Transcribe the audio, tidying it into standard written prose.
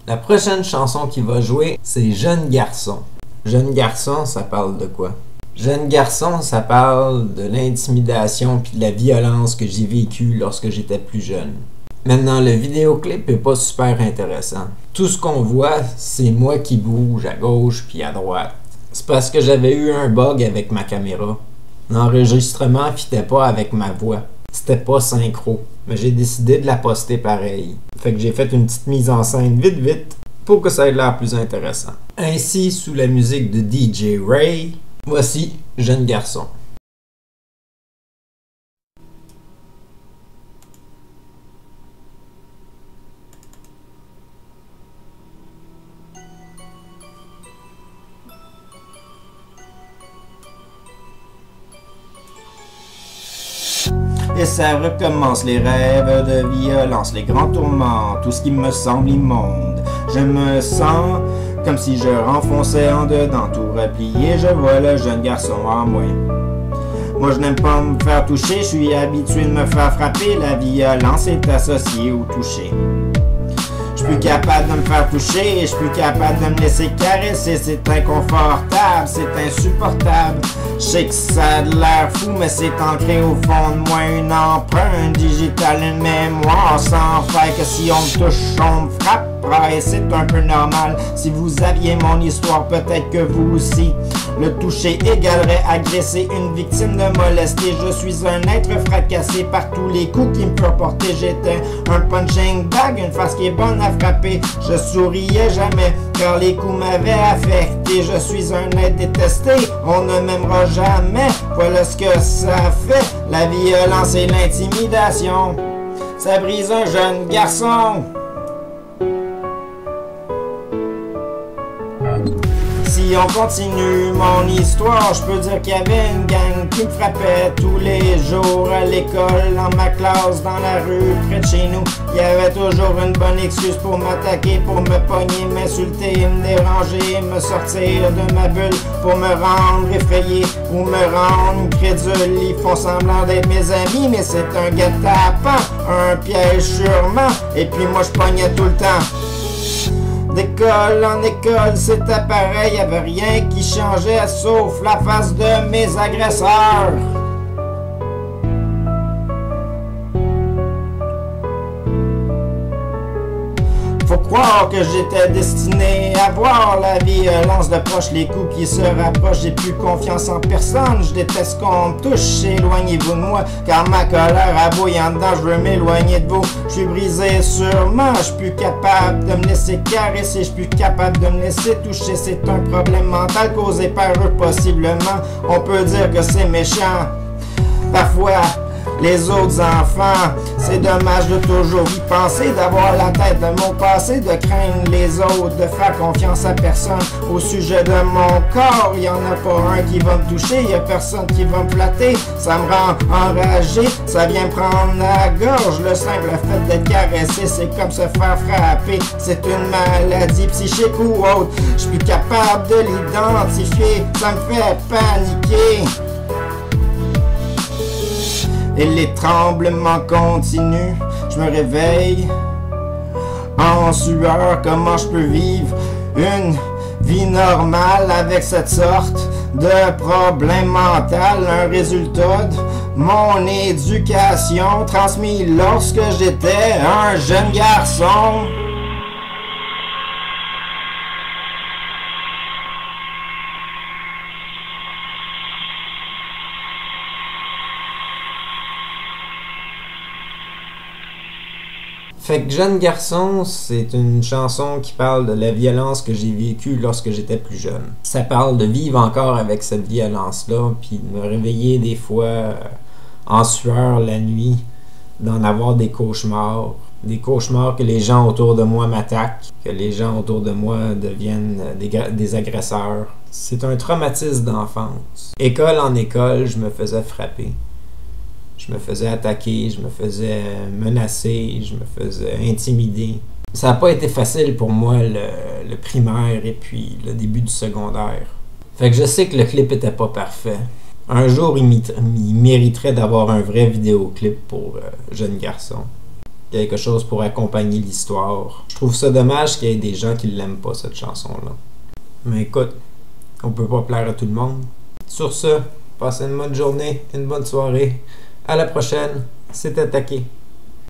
La prochaine chanson qui va jouer, c'est Jeune garçon. Jeune garçon, ça parle de quoi? Jeune garçon, ça parle de l'intimidation puis de la violence que j'ai vécue lorsque j'étais plus jeune. Maintenant, le vidéoclip est pas super intéressant. Tout ce qu'on voit, c'est moi qui bouge à gauche puis à droite. C'est parce que j'avais eu un bug avec ma caméra. L'enregistrement fitait pas avec ma voix. C'était pas synchro. Mais j'ai décidé de la poster pareil. Fait que j'ai fait une petite mise en scène vite pour que ça ait l'air plus intéressant. Ainsi, sous la musique de DJ Ray, voici Jeune garçon. Et ça recommence, les rêves de violence, les grands tourments, tout ce qui me semble immonde. Je me sens comme si je renfonçais en dedans, tout replié, je vois le jeune garçon en moi. Moi je n'aime pas me faire toucher, je suis habitué de me faire frapper, la violence est associée au toucher. Je suis plus capable de me faire toucher, je suis plus capable de me laisser caresser, c'est inconfortable, c'est insupportable. Je sais que ça a l'air fou, mais c'est ancré au fond de moi, une empreinte digitale, une mémoire sans faille, que si on me touche, on me frappera, et c'est un peu normal. Si vous aviez mon histoire, peut-être que vous aussi. Le toucher égalerait agresser une victime de molesté. Je suis un être fracassé par tous les coups qui me furent portés. J'étais un punching bag, une face qui est bonne à frapper. Je souriais jamais car les coups m'avaient affecté. Je suis un être détesté, on ne m'aimera jamais. Voilà ce que ça fait, la violence et l'intimidation. Ça brise un jeune garçon. Si on continue mon histoire, je peux dire qu'il y avait une gang qui me frappait tous les jours à l'école, dans ma classe, dans la rue, près de chez nous. Il y avait toujours une bonne excuse pour m'attaquer, pour me pogner, m'insulter, me déranger, me sortir de ma bulle, pour me rendre effrayé ou me rendre crédule. Ils font semblant d'être mes amis, mais c'est un guet-apens, un piège sûrement, et puis moi je pognais tout le temps. D'école en école, c'était pareil, y'avait rien qui changeait sauf la face de mes agresseurs. Faut croire que j'étais destiné à voir la violence de proche, les coups qui se rapprochent. J'ai plus confiance en personne, je déteste qu'on me touche. Éloignez-vous de moi, car ma colère abouille en dedans, je veux m'éloigner de vous. Je suis brisé sûrement, je suis plus capable de me laisser caresser, je suis plus capable de me laisser toucher. C'est un problème mental causé par eux possiblement. On peut dire que c'est méchant. Parfois, les autres enfants, c'est dommage de toujours y penser, d'avoir la tête de mon passé, de craindre les autres, de faire confiance à personne. Au sujet de mon corps, il y en a pas un qui va me toucher, il y a personne qui va me flatter. Ça me rend enragé, ça vient prendre la gorge. Le simple fait d'être caressé, c'est comme se faire frapper. C'est une maladie psychique ou autre, je suis plus capable de l'identifier, ça me fait paniquer. Et les tremblements continuent, je me réveille en sueur. Comment je peux vivre une vie normale avec cette sorte de problème mental? Un résultat de mon éducation transmis lorsque j'étais un jeune garçon. Fait que Jeune garçon, c'est une chanson qui parle de la violence que j'ai vécue lorsque j'étais plus jeune. Ça parle de vivre encore avec cette violence-là, puis de me réveiller des fois en sueur la nuit, d'en avoir des cauchemars que les gens autour de moi m'attaquent, que les gens autour de moi deviennent des agresseurs. C'est un traumatisme d'enfance. École en école, je me faisais frapper. Je me faisais attaquer, je me faisais menacer, je me faisais intimider. Ça n'a pas été facile pour moi le primaire et puis le début du secondaire. Fait que je sais que le clip était pas parfait. Un jour, il mériterait d'avoir un vrai vidéoclip pour Jeune garçon. quelque chose pour accompagner l'histoire. Je trouve ça dommage qu'il y ait des gens qui l'aiment pas, cette chanson-là. Mais écoute, on peut pas plaire à tout le monde. Sur ce, passez une bonne journée, une bonne soirée. À la prochaine, c'est Attaqué.